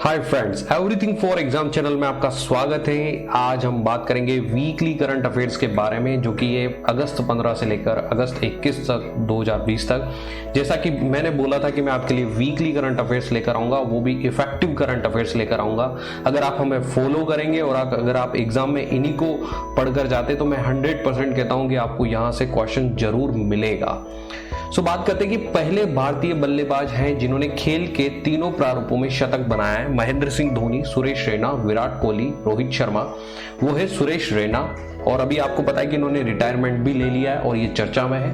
Hi friends, everything for exam channel में आपका स्वागत है। आज हम बात करेंगे वीकली करंट अफेयर्स के बारे में, जो कि ये अगस्त 15 से लेकर अगस्त 21 तक 2020 तक। जैसा कि मैंने बोला था कि मैं आपके लिए वीकली करंट अफेयर्स लेकर आऊंगा, वो भी इफेक्टिव करंट अफेयर्स लेकर आऊंगा। अगर आप हमें फॉलो करेंगे और अगर आप एग्जाम में इन्हीं को पढ़कर जाते तो मैं 100% कहता हूं कि आपको यहां से क्वेश्चन जरूर मिलेगा। बात करते हैं कि पहले भारतीय बल्लेबाज हैं जिन्होंने खेल के तीनों प्रारूपों में शतक बनाया है। महेंद्र सिंह धोनी, सुरेश रैना, विराट कोहली, रोहित शर्मा। वो है सुरेश रैना, और अभी आपको पता है कि इन्होंने रिटायरमेंट भी ले लिया है और ये चर्चा में है।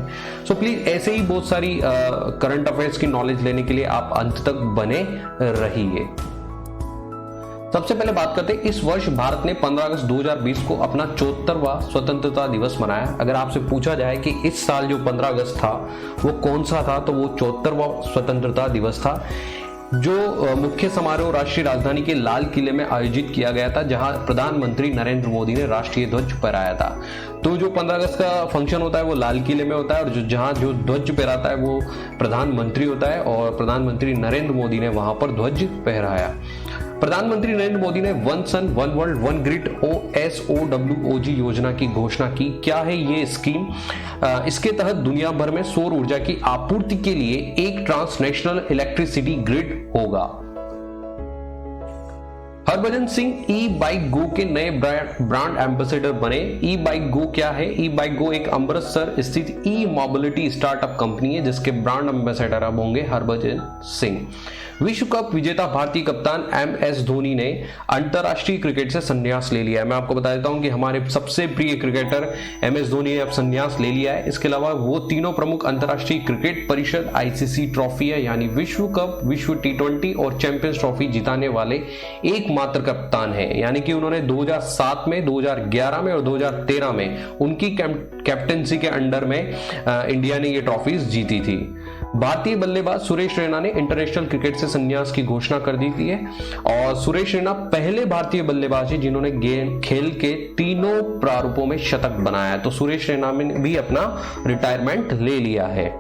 प्लीज ऐसे ही बहुत सारी करंट अफेयर्स की नॉलेज लेने के लिए आप अंत तक बने रहिए। सबसे पहले बात करते हैं, इस वर्ष भारत ने 15 अगस्त 2020 को अपना 74वां स्वतंत्रता दिवस मनाया। अगर आपसे पूछा जाए कि इस साल जो 15 अगस्त था वो कौन सा था, तो वो 74वां स्वतंत्रता दिवस था, जो मुख्य समारोह राष्ट्रीय राजधानी के लाल किले में आयोजित किया गया था, जहां प्रधानमंत्री नरेंद्र मोदी ने राष्ट्रीय ध्वज फहराया था। तो जो 15 अगस्त का फंक्शन होता है वो लाल किले में होता है, और जहां जो ध्वज फहराता है वो प्रधानमंत्री होता है, और प्रधानमंत्री नरेंद्र मोदी ने वहां पर ध्वज फहराया। प्रधानमंत्री नरेंद्र मोदी ने one sun one world one grid OSOWOG योजना की घोषणा की। क्या है ये स्कीम? इसके तहत दुनिया भर में सौर ऊर्जा की आपूर्ति के लिए एक ट्रांसनेशनल इलेक्ट्रिसिटी ग्रिड होगा। हरभजन सिंह ई बाइक गो के नए ब्रांड एम्बेसडर बने। ई बाइक गो क्या है? ई बाइक गो एक अमृतसर स्थित ई मोबिलिटी स्टार्टअप कंपनी है, जिसके ब्रांड एम्बेसडर अब होंगे हरभजन सिंह। विश्व कप विजेता भारतीय कप्तान MS धोनी ने अंतरराष्ट्रीय क्रिकेट से संन्यास ले लिया है। मैं आपको बता देता हूं कि हमारे सबसे प्रिय क्रिकेटर MS धोनी ने अब संन्यास ले लिया है। इसके अलावा वो तीनों प्रमुख अंतरराष्ट्रीय क्रिकेट परिषद ICC ट्रॉफी है, यानी विश्व कप, विश्व T20 और चैंपियंस ट्रॉफी जिताने वाले एकमात्र कप्तान है। यानी कि उन्होंने 2007 में, 2011 में और 2013 में उनकी कैप्टेंसी के अंडर में इंडिया ने ये ट्रॉफीज जीती थी। भारतीय बल्लेबाज सुरेश रैना ने इंटरनेशनल क्रिकेट से संन्यास की घोषणा कर दी थी, और सुरेश रैना पहले भारतीय बल्लेबाज है जिन्होंने खेल के तीनों प्रारूपों में शतक बनाया। तो सुरेश रैना ने भी अपना रिटायरमेंट ले लिया है।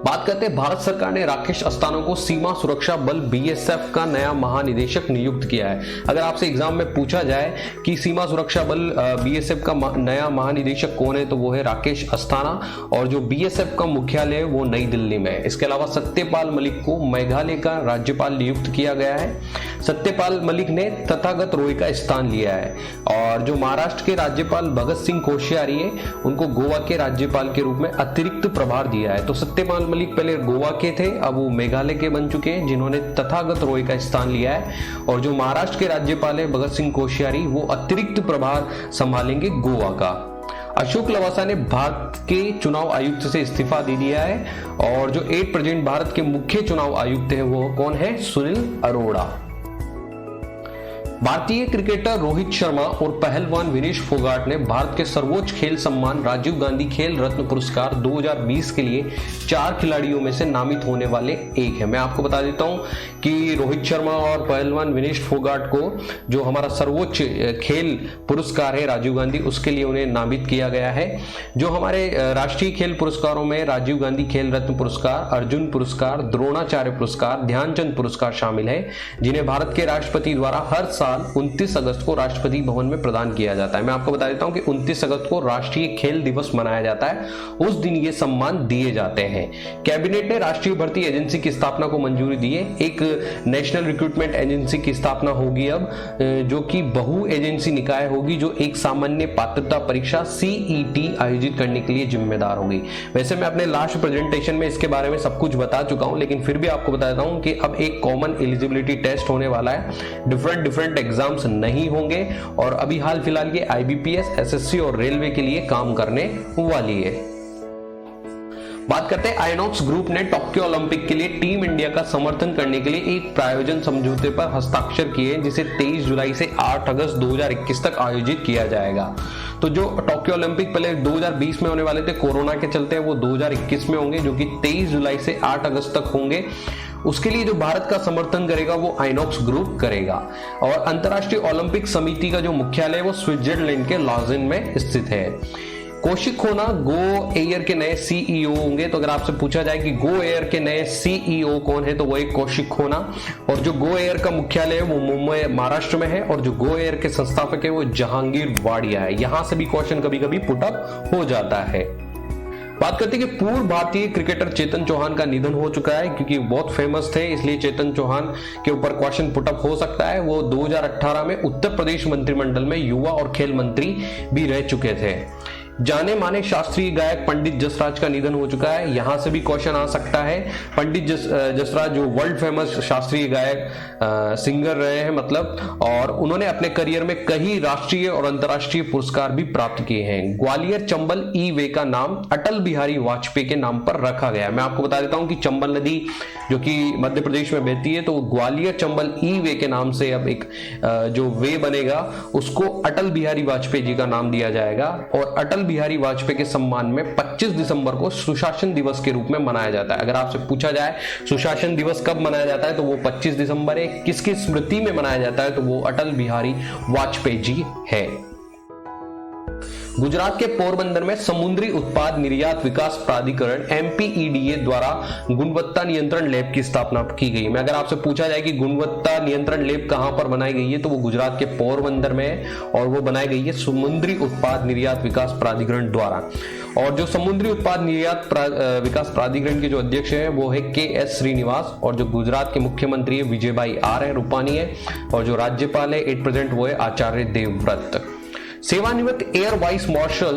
बात करते हैं, भारत सरकार ने राकेश अस्थाना को सीमा सुरक्षा बल BSF का नया महानिदेशक नियुक्त किया है। अगर आपसे एग्जाम में पूछा जाए कि सीमा सुरक्षा बल BSF का नया महानिदेशक कौन है, तो वो है राकेश अस्थाना, और जो BSF का मुख्यालय है वो नई दिल्ली में है। इसके अलावा सत्यपाल मलिक को मेघालय का राज्यपाल नियुक्त किया गया है। सत्यपाल मलिक ने तथागत रॉय का स्थान लिया है, और जो महाराष्ट्र के राज्यपाल भगत सिंह कोश्यारी है, उनको गोवा के राज्यपाल के रूप में अतिरिक्त प्रभार दिया है। तो सत्यपाल मलिक पहले गोवा के थे, अब वो मेघालय के बन चुके हैं, जिन्होंने तथागत रॉय का स्थान लिया है। और जो महाराष्ट्र के राज्यपाल है भगत सिंह कोश्यारी, वो अतिरिक्त प्रभार संभालेंगे गोवा का। अशोक लवासा ने भारत के चुनाव आयुक्त से इस्तीफा दे दिया है, और जो 8 प्रेजेंट भारत के मुख्य चुनाव आयुक्त है वो कौन है? सुनील अरोड़ा। भारतीय क्रिकेटर रोहित शर्मा और पहलवान विनेश फोगाट ने भारत के सर्वोच्च खेल सम्मान राजीव गांधी खेल रत्न पुरस्कार 2020 के लिए 4 खिलाड़ियों में से नामित होने वाले एक है। मैं आपको बता देता हूं कि रोहित शर्मा और पहलवान विनेश फोगाट को जो हमारा सर्वोच्च खेल पुरस्कार है राजीव गांधी, उसके लिए उन्हें नामित किया गया है। जो हमारे राष्ट्रीय खेल पुरस्कारों में राजीव गांधी खेल रत्न पुरस्कार, अर्जुन पुरस्कार, द्रोणाचार्य पुरस्कार, ध्यानचंद पुरस्कार शामिल है, जिन्हें भारत के राष्ट्रपति द्वारा हर साल 29 अगस्त को राष्ट्रपति भवन में प्रदान किया जाता है। मैं आपको बता देता हूं कि 29 अगस्त को राष्ट्रीय खेल दिवस मनाया जाता है, उस दिन ये सम्मान दिए जाते हैं। कैबिनेट ने राष्ट्रीय भर्ती एजेंसी की स्थापना को मंजूरी दी है। एक नेशनल रिक्रूटमेंट एजेंसी की स्थापना होगी अब, जो कि बहु एजेंसी निकाय होगी, जो एक सामान्य पात्रता परीक्षा CET आयोजित करने के लिए जिम्मेदार होगी। वैसे मैं अपने लास्ट प्रेजेंटेशन में इसके बारे में सब कुछ बता चुका हूं, लेकिन फिर भी आपको बता देता हूं कि अब एक कॉमन एलिजिबिलिटी टेस्ट होने वाला है। डिफरेंट एग्जाम्स नहीं होंगे, और अभी हाल फिलहाल ये IBPS, SSC और रेलवे के लिए काम करने वाली है। बात करते हैं, आइनॉक्स ग्रुप ने टोक्यो ओलंपिक के लिए टीम इंडिया का समर्थन करने के लिए एक प्रायोजन समझौते पर हस्ताक्षर किए, जिसे 23 जुलाई से 8 अगस्त 2021 तक आयोजित किया जाएगा। तो जो टोक्यो ओलंपिक पहले 2020 में होने वाले थे, कोरोना के चलते वो 2021 में होंगे, जो कि 23 जुलाई से 8 अगस्त तक होंगे। उसके लिए जो भारत का समर्थन करेगा वो आइनॉक्स ग्रुप करेगा। और अंतर्राष्ट्रीय ओलंपिक समिति का जो मुख्यालय है वो स्विट्जरलैंड के लॉजेन में स्थित है। कौशिक खोना गो एयर के नए सीईओ होंगे। तो अगर आपसे पूछा जाए कि गो एयर के नए सीईओ कौन है तो वो एक कौशिक खोना, और जो गो एयर का मुख्यालय है वो मुंबई महाराष्ट्र में है, और जो गो एयर के संस्थापक है वो जहांगीर वाडिया है। यहां से भी क्वेश्चन कभी कभी पुटअप हो जाता है। बात करते हैं कि पूर्व भारतीय क्रिकेटर चेतन चौहान का निधन हो चुका है, क्योंकि बहुत फेमस थे इसलिए चेतन चौहान के ऊपर क्वेश्चन पुटअप हो सकता है। वो 2018 में उत्तर प्रदेश मंत्रिमंडल में युवा और खेल मंत्री भी रह चुके थे। जाने माने शास्त्रीय गायक पंडित जसराज का निधन हो चुका है, यहां से भी क्वेश्चन आ सकता है। पंडित जसराज जो वर्ल्ड फेमस शास्त्रीय गायक सिंगर रहे हैं मतलब, और उन्होंने अपने करियर में कई राष्ट्रीय और अंतर्राष्ट्रीय पुरस्कार भी प्राप्त किए हैं। ग्वालियर चंबल ई वे का नाम अटल बिहारी वाजपेयी के नाम पर रखा गया है। मैं आपको बता देता हूं कि चंबल नदी जो कि मध्य प्रदेश में बहती है, तो ग्वालियर चंबल ई वे के नाम से अब एक जो वे बनेगा उसको अटल बिहारी वाजपेयी जी का नाम दिया जाएगा। और अटल बिहारी वाजपेयी के सम्मान में 25 दिसंबर को सुशासन दिवस के रूप में मनाया जाता है। अगर आपसे पूछा जाए सुशासन दिवस कब मनाया जाता है तो वो 25 दिसंबर है। किसकी स्मृति में मनाया जाता है तो वो अटल बिहारी वाजपेयी जी है। गुजरात के पोरबंदर में समुद्री उत्पाद निर्यात विकास प्राधिकरण MPEDA द्वारा गुणवत्ता नियंत्रण लैब की स्थापना की गई। मैं अगर आपसे पूछा जाए कि गुणवत्ता नियंत्रण लैब कहां पर बनाई गई है तो वो गुजरात के पोरबंदर में है, और वो बनाई गई है समुद्री उत्पाद निर्यात विकास प्राधिकरण द्वारा। और जो समुद्री उत्पाद निर्यात विकास प्राधिकरण के जो अध्यक्ष है वो है KS श्रीनिवास, और जो गुजरात के मुख्यमंत्री है विजयभाई R रूपानी है, और जो राज्यपाल है एट प्रेजेंट वो है आचार्य देवव्रत। सेवानिवृत्त air vice marshal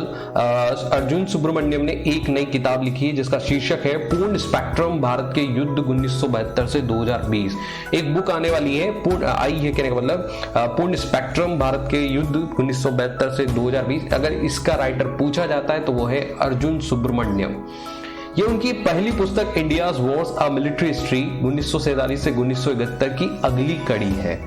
Arjun Subramaniam ने एक नई किताब लिखी है जिसका शीर्षक है पूर्ण स्पेक्ट्रम भारत के युद्ध 1972 से 2020। एक बुक आने वाली है, आई है कहने का मतलब पूर्ण स्पेक्ट्रम भारत के युद्ध 1972 से 2020। अगर इसका राइटर पूछा जाता है तो वो है अर्जुन सुब्रमण्यम। ये उनकी पहली पुस्तक India's Wars a military history 1947 से 1971 की अगली कड़ी है।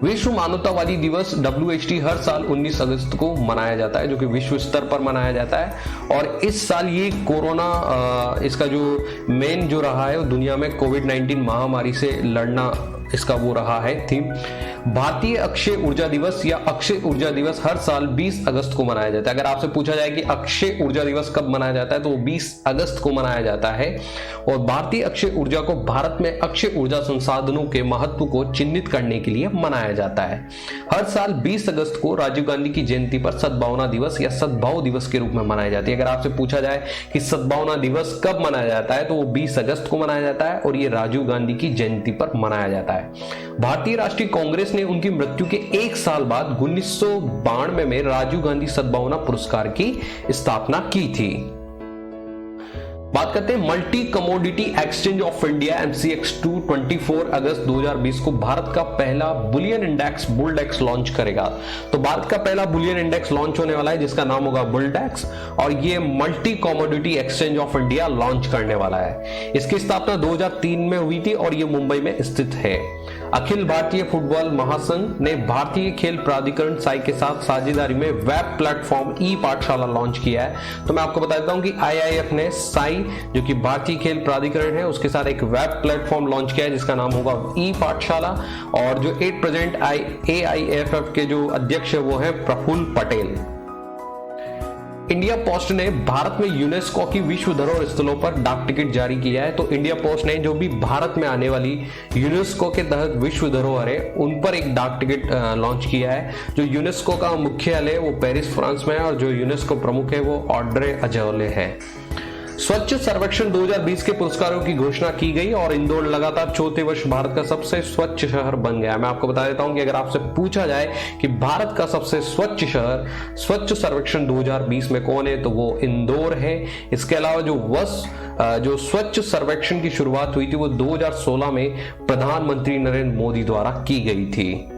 विश्व मानवतावादी दिवस WHT हर साल 19 अगस्त को मनाया जाता है, जो कि विश्व स्तर पर मनाया जाता है। और इस साल ये कोरोना इसका जो मेन जो रहा है वो दुनिया में कोविड-19 महामारी से लड़ना इसका वो रहा है थीम। भारतीय अक्षय ऊर्जा दिवस या अक्षय ऊर्जा दिवस हर साल 20 अगस्त को मनाया जाता है। अगर आपसे पूछा जाए कि अक्षय ऊर्जा दिवस कब मनाया जाता है तो वो 20 अगस्त को मनाया जाता है। और भारतीय अक्षय ऊर्जा को भारत में अक्षय ऊर्जा संसाधनों के महत्व को चिन्हित करने के लिए मनाया जाता है। हर साल 20 अगस्त को राजीव गांधी की जयंती पर सद्भावना दिवस या सद्भाव दिवस के रूप में मनाई जाती है। अगर आपसे पूछा जाए कि सद्भावना दिवस कब मनाया जाता है तो वो 20 अगस्त को मनाया जाता है, और ये राजीव गांधी की जयंती पर मनाया जाता है। भारतीय राष्ट्रीय कांग्रेस ने उनकी मृत्यु के एक साल बाद 1992 में राजीव गांधी सद्भावना पुरस्कार की स्थापना की थी। बात करते हैं multi commodity exchange of India MCX 24 अगस्त 2020 को भारत का पहला बुलियन इंडेक्स बुलडेक्स लॉन्च करेगा। तो भारत का पहला बुलियन इंडेक्स लॉन्च होने वाला है जिसका नाम होगा बुलडेक्स, और ये multi commodity exchange of India launch करने वाला है। इसकी स्थापना 2003 में हुई थी और ये मुंबई में स्थित है। अखिल भारतीय फुटबॉल महासंघ ने भारतीय खेल प्राधिकरण साई के साथ साझेदारी में वेब प्लेटफॉर्म ई पाठशाला लॉन्च किया है। तो मैं आपको बता देता हूं कि IIF ने साई जो कि भारतीय खेल प्राधिकरण है उसके साथ एक वेब प्लेटफॉर्म लॉन्च किया है जिसका नाम होगा ई पाठशाला, और जो एट प्रेजेंट AIFF के जो अध्यक्ष है वो है प्रफुल्ल पटेल। इंडिया पोस्ट ने भारत में यूनेस्को की विश्व धरोहर स्थलों पर डाक टिकट जारी किया है। तो इंडिया पोस्ट ने जो भी भारत में आने वाली यूनेस्को के तहत विश्व धरोहर है उन पर एक डाक टिकट लॉन्च किया है। जो यूनेस्को का मुख्यालय है वो पेरिस फ्रांस में है, और जो यूनेस्को प्रमुख है वो ऑड्रे अजौले है। स्वच्छ सर्वेक्षण 2020 के पुरस्कारों की घोषणा की गई और इंदौर लगातार चौथे वर्ष भारत का सबसे स्वच्छ शहर बन गया। मैं आपको बता देता हूं कि अगर आपसे पूछा जाए कि भारत का सबसे स्वच्छ शहर स्वच्छ सर्वेक्षण 2020 में कौन है तो वो इंदौर है। इसके अलावा जो स्वच्छ सर्वेक्षण की शुरुआत हुई थी वो 2016 में प्रधानमंत्री नरेंद्र मोदी द्वारा की गई थी।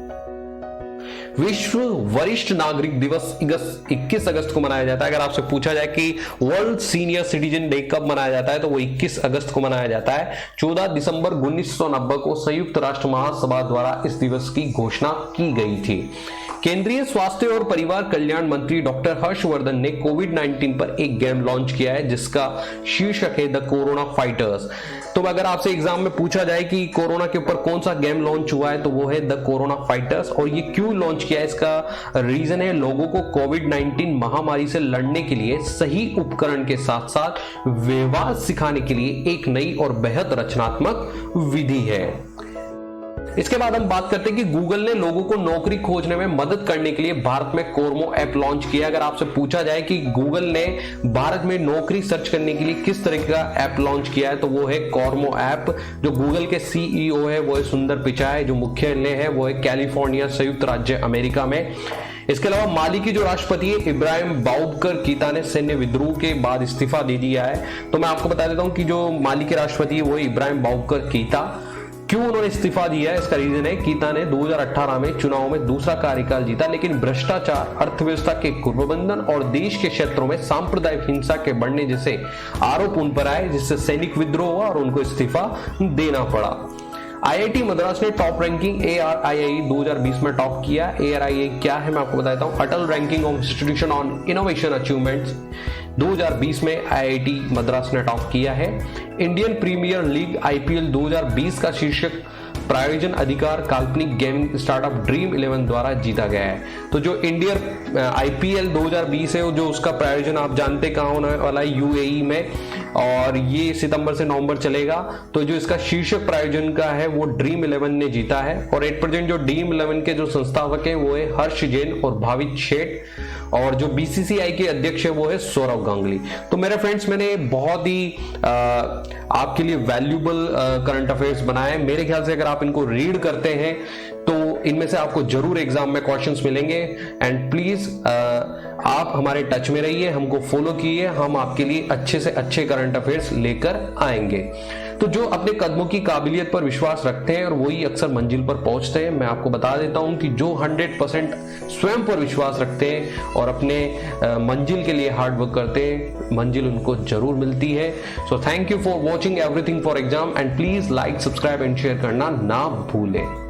विश्व वरिष्ठ नागरिक दिवस 21 अगस्त को मनाया जाता है। अगर आपसे पूछा जाए कि वर्ल्ड सीनियर सिटीजन डे कब मनाया जाता है तो वो 21 अगस्त को मनाया जाता है। 14 दिसंबर 1990 को संयुक्त राष्ट्र महासभा द्वारा इस दिवस की घोषणा की गई थी। केंद्रीय स्वास्थ्य और परिवार कल्याण मंत्री डॉक्टर हर्षवर्धन ने कोविड-19 पर एक गेम लॉन्च किया है जिसका शीर्षक है द कोरोना फाइटर्स। तो अगर आपसे एग्जाम में पूछा जाए कि कोरोना के ऊपर कौन सा गेम लॉन्च हुआ है तो वो है द कोरोना फाइटर्स। और ये क्यों लॉन्च लॉन्च किया है, इसका रीजन है लोगों को कोविड-19 महामारी से लड़ने के लिए सही उपकरण के साथ साथ व्यवहार सिखाने के लिए एक नई और बेहद रचनात्मक विधि है। इसके बाद हम बात करते हैं कि गूगल ने लोगों को नौकरी खोजने में मदद करने के लिए भारत में कोरमो ऐप लॉन्च किया। अगर आपसे पूछा जाए कि गूगल ने भारत में नौकरी सर्च करने के लिए किस तरह का ऐप लॉन्च किया है, तो वो है कोरमो ऐप। जो गूगल के सीईओ है वो है सुंदर पिचाई, जो मुख्यालय है वो है कैलिफोर्निया, संयुक्त राज्य अमेरिका में। इसके अलावा माली की जो राष्ट्रपति है इब्राहिम बाउबकर कीता ने सैन्य विद्रोह के बाद इस्तीफा दे दिया है। तो मैं आपको बता देता हूं कि जो माली के राष्ट्रपति है वो है इब्राहिम बाउबकर कीता। क्यों उन्होंने इस्तीफा दिया है, इसका रीजन है कीता ने 2018 में चुनाव में दूसरा कार्यकाल जीता, लेकिन भ्रष्टाचार, अर्थव्यवस्था के कुप्रबंधन और देश के क्षेत्रों में सांप्रदायिक हिंसा के बढ़ने जैसे आरोप उन पर आए, जिससे सैनिक विद्रोह हुआ और उनको इस्तीफा देना पड़ा। आईआईटी मद्रास ने टॉप रैंकिंग ARII 2020 में टॉप किया। ARII क्या है मैं आपको बताता हूं। Atal ranking of institution on innovation achievements 2020 में आईआईटी मद्रास ने टॉप किया है। इंडियन प्रीमियर लीग IPL 2020 का शीर्षक प्रायोजन अधिकार काल्पनिक गेमिंग स्टार्टअप ड्रीम 11 द्वारा जीता गया है। तो जो इंडियन IPL 2020 है, जो उसका प्रायोजन आप जानते कहां होने वाला है, UAE में, और ये सितंबर से नवंबर चलेगा। तो जो इसका शीर्षक प्रायोजन का है वो ड्रीम 11 ने जीता है। और एट प्रेजेंट जो ड्रीम 11 के जो संस्थापक है वो है हर्ष जैन और भावित शेठ, और जो BCCI के अध्यक्ष है वो है सौरव गांगुली। तो मेरे फ्रेंड्स, मैंने बहुत ही आपके लिए वैल्यूबल करंट अफेयर्स बनाए। मेरे ख्याल से अगर आप इनको रीड करते हैं तो इनमें से आपको जरूर एग्जाम में क्वेश्चंस मिलेंगे। एंड प्लीज आप हमारे टच में रहिए, हमको फॉलो कीजिए, हम आपके लिए अच्छे से अच्छे करंट अफेयर्स लेकर आएंगे। तो जो अपने कदमों की काबिलियत पर विश्वास रखते हैं और वही अक्सर मंजिल पर पहुंचते हैं। मैं आपको बता देता हूं कि जो 100% स्वयं पर विश्वास रखते हैं और अपने मंजिल के लिए हार्ड वर्क करते हैं, मंजिल उनको जरूर मिलती है। So thank you for watching everything for exam, and please like, subscribe and share करना ना भूलें।